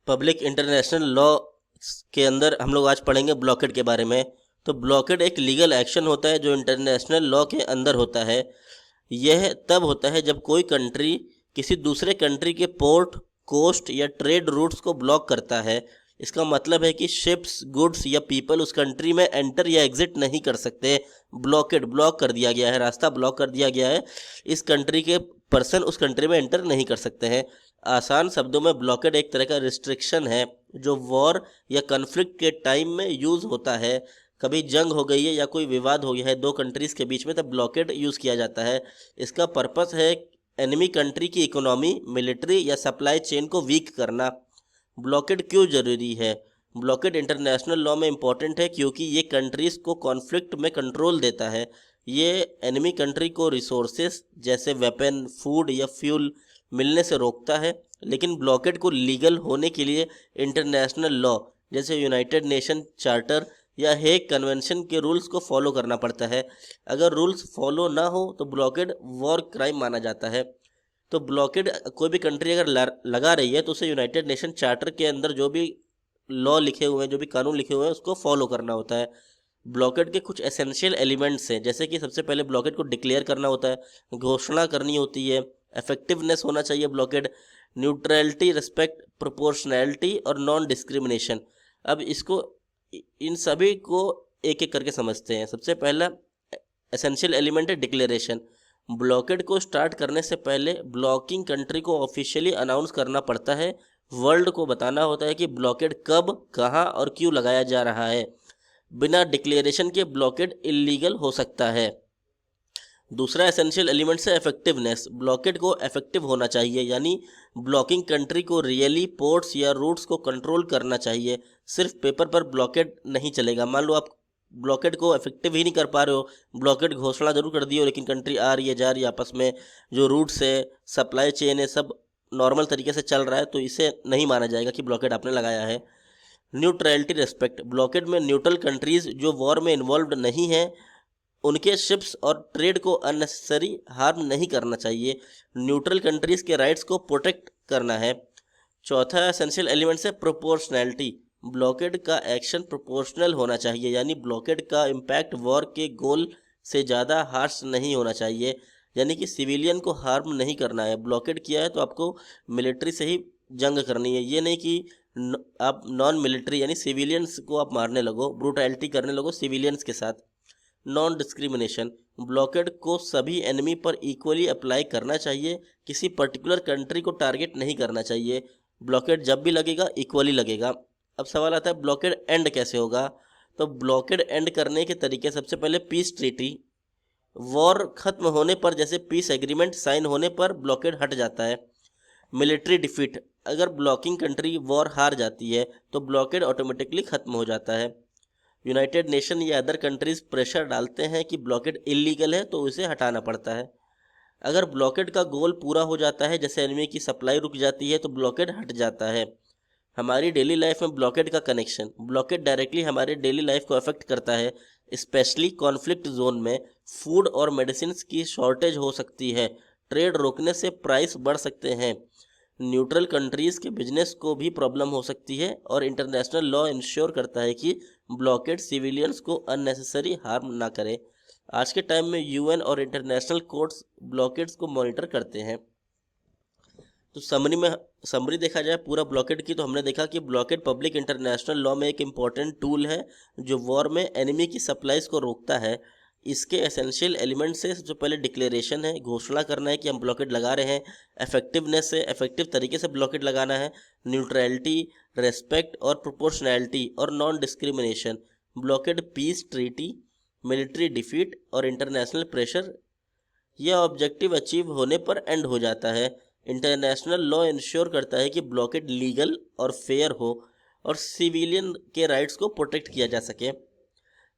Public international law के अंदर हम लोग आज पढ़ेंगे ब्लॉकेड के बारे में। तो ब्लॉकेड एक लीगल एक्शन होता है जो इंटरनेशनल लॉ के अंदर होता है। यह तब होता है जब कोई कंट्री किसी दूसरे कंट्री के पोर्ट, कोस्ट या ट्रेड रूट्स को ब्लॉक करता है। इसका मतलब है कि शिप्स, गुड्स या पीपल उस कंट्री में एंटर या एग्जिट नहीं कर सकते। ब्लॉकेड, ब्लॉक कर दिया गया है, रास्ता ब्लॉक कर दिया गया है। इस कंट्री के पर्सन उस कंट्री में एंटर नहीं कर सकते हैं। आसान शब्दों में ब्लॉकेड एक तरह का रिस्ट्रिक्शन है जो वॉर या कन्फ्लिक्ट के टाइम में यूज़ होता है। कभी जंग हो गई है या कोई विवाद हो गया है दो कंट्रीज़ के बीच में, तब ब्लॉकेड यूज़ किया जाता है। इसका पर्पस है एनिमी कंट्री की इकोनॉमी, मिलिट्री या सप्लाई चेन को वीक करना। ब्लॉकेड क्यों ज़रूरी है? ब्लॉकेड इंटरनेशनल लॉ में इम्पॉर्टेंट है क्योंकि ये कंट्रीज़ को कॉन्फ्लिक्ट में कंट्रोल देता है। ये एनिमी कंट्री को रिसोर्सेस जैसे वेपन, फूड या फ्यूल मिलने से रोकता है। लेकिन ब्लॉकेड को लीगल होने के लिए इंटरनेशनल लॉ जैसे यूनाइटेड नेशन चार्टर या हेग कन्वेंशन के रूल्स को फॉलो करना पड़ता है। अगर रूल्स फॉलो ना हो तो ब्लॉकेड वॉर क्राइम माना जाता है। तो ब्लॉकेड कोई भी कंट्री अगर लगा रही है तो उसे यूनाइटेड नेशन चार्टर के अंदर जो भी लॉ लिखे हुए हैं, जो भी कानून लिखे हुए हैं, उसको फॉलो करना होता है। ब्लॉकेड के कुछ एसेंशियल एलिमेंट्स हैं, जैसे कि सबसे पहले ब्लॉकेड को डिक्लेयर करना होता है, घोषणा करनी होती है, इफेक्टिवनेस होना चाहिए ब्लॉकेड, न्यूट्रलिटी, रिस्पेक्ट, प्रोपोर्शनैलिटी और नॉन डिस्क्रिमिनेशन। अब इसको इन सभी को एक एक करके समझते हैं। सबसे पहला एसेंशियल एलिमेंट है डिक्लेरेशन। ब्लॉकेड को स्टार्ट करने से पहले ब्लॉकिंग कंट्री को ऑफिशियली अनाउंस करना पड़ता है। वर्ल्ड को बताना होता है कि ब्लॉकेड कब, कहाँ और क्यों लगाया जा रहा है। बिना डिक्लेरेशन के ब्लॉकेड इलीगल हो सकता है। दूसरा एसेंशियल एलिमेंट है इफेक्टिवनेस। ब्लॉकेड को इफेक्टिव होना चाहिए, यानी ब्लॉकिंग कंट्री को रियली पोर्ट्स या रूट्स को कंट्रोल करना चाहिए। सिर्फ पेपर पर ब्लॉकेड नहीं चलेगा। मान लो आप ब्लॉकेड को इफेक्टिव ही नहीं कर पा रहे हो, ब्लॉकेड घोषणा जरूर कर दी हो, लेकिन कंट्री आ रही है, जा रही है, आपस में जो रूट्स है, सप्लाई चेन है, सब नॉर्मल तरीके से चल रहा है, तो इसे नहीं माना जाएगा कि ब्लॉकेड आपने लगाया है। Neutrality, respect. ब्लॉकेड में न्यूट्रल कंट्रीज जो वॉर में इन्वॉल्व नहीं हैं उनके शिप्स और ट्रेड को अननेसेसरी हार्म नहीं करना चाहिए। न्यूट्रल कंट्रीज के राइट्स को प्रोटेक्ट करना है। चौथा एसेंशियल एलिमेंट है प्रोपोर्शनैलिटी। ब्लॉकेड का एक्शन प्रोपोर्शनल होना चाहिए, यानी ब्लॉकेड का इम्पैक्ट वॉर के गोल से ज़्यादा हार्श नहीं होना चाहिए, यानी कि सिविलियन को हार्म नहीं करना है। ब्लॉकेड किया है तो आपको मिलिट्री से ही जंग करनी है, ये नहीं कि आप नॉन मिलिट्री यानी सिविलियंस को आप मारने लगो, ब्रूटैलिटी करने लगो सिविलियंस के साथ। Non discrimination. ब्लॉकेड को सभी एनिमी पर इक्वली अप्लाई करना चाहिए, किसी पर्टिकुलर कंट्री को टारगेट नहीं करना चाहिए। ब्लॉकेड जब भी लगेगा इक्वली लगेगा। अब सवाल आता है ब्लॉकेड एंड कैसे होगा? तो ब्लॉकेड एंड करने के तरीके, सबसे पहले पीस ट्रीटी। वॉर खत्म होने पर, जैसे पीस एग्रीमेंट साइन होने पर ब्लॉकेड हट जाता है। Military defeat. अगर ब्लॉकिंग कंट्री वॉर हार जाती है तो ब्लॉकेड ऑटोमेटिकली खत्म हो जाता है। यूनाइटेड नेशन या अदर कंट्रीज प्रेशर डालते हैं कि ब्लॉकेड इलीगल है तो उसे हटाना पड़ता है। अगर ब्लॉकेड का गोल पूरा हो जाता है, जैसे एनिमी की सप्लाई रुक जाती है, तो ब्लॉकेड हट जाता है। हमारी डेली लाइफ में ब्लॉकेड का कनेक्शन। ब्लॉकेड डायरेक्टली हमारे डेली लाइफ को अफेक्ट करता है, स्पेशली कॉन्फ्लिक्ट जोन में फूड और मेडिसिन की शॉर्टेज हो सकती है। ट्रेड रोकने से प्राइस बढ़ सकते हैं। न्यूट्रल कंट्रीज़ के बिजनेस को भी प्रॉब्लम हो सकती है, और इंटरनेशनल लॉ इंश्योर करता है कि ब्लॉकेड सिविलियंस को अननेसेसरी हार्म ना करे। आज के टाइम में यूएन और इंटरनेशनल कोर्ट्स ब्लॉकेड्स को मॉनिटर करते हैं। तो समरी देखा जाए पूरा ब्लॉकेड की, तो हमने देखा कि ब्लॉकेड पब्लिक इंटरनेशनल लॉ में एक इम्पॉर्टेंट टूल है जो वॉर में एनिमी की सप्लाईज को रोकता है। इसके एसेंशियल एलिमेंट्स से जो पहले डिक्लेरेशन है, घोषणा करना है कि हम ब्लॉकेड लगा रहे हैं। इफेक्टिवनेस से, इफेक्टिव तरीके से ब्लॉकेड लगाना है। न्यूट्रलिटी, रेस्पेक्ट और प्रोपोर्शनैलिटी और non discrimination. Blockade peace treaty, military defeat और इंटरनेशनल प्रेशर, यह ऑब्जेक्टिव अचीव होने पर एंड हो जाता है। इंटरनेशनल लॉ इंश्योर करता है कि ब्लॉकेड लीगल और फेयर हो और सिविलियन के राइट्स को प्रोटेक्ट किया जा सके।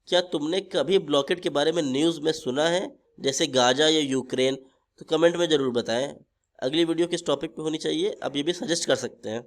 क्या तुमने कभी ब्लॉकेड के बारे में न्यूज़ में सुना है, जैसे गाजा या यूक्रेन? तो कमेंट में ज़रूर बताएं। अगली वीडियो किस टॉपिक पे होनी चाहिए आप ये भी सजेस्ट कर सकते हैं।